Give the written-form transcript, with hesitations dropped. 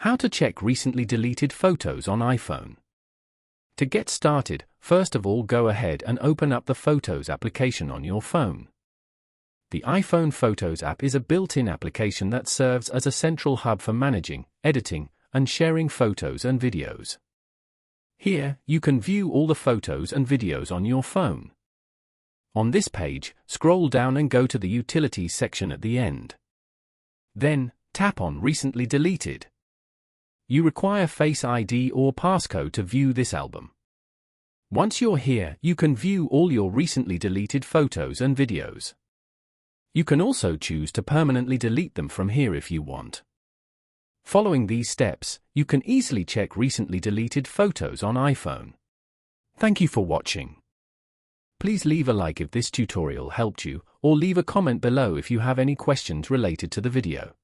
How to check recently deleted photos on iPhone. To get started, first of all go ahead and open up the Photos application on your phone. The iPhone Photos app is a built-in application that serves as a central hub for managing, editing, and sharing photos and videos. Here, you can view all the photos and videos on your phone. On this page, scroll down and go to the Utilities section at the end. Then, tap on Recently Deleted. You require Face ID or passcode to view this album. Once you're here, you can view all your recently deleted photos and videos. You can also choose to permanently delete them from here if you want. Following these steps, you can easily check recently deleted photos on iPhone. Thank you for watching. Please leave a like if this tutorial helped you, or leave a comment below if you have any questions related to the video.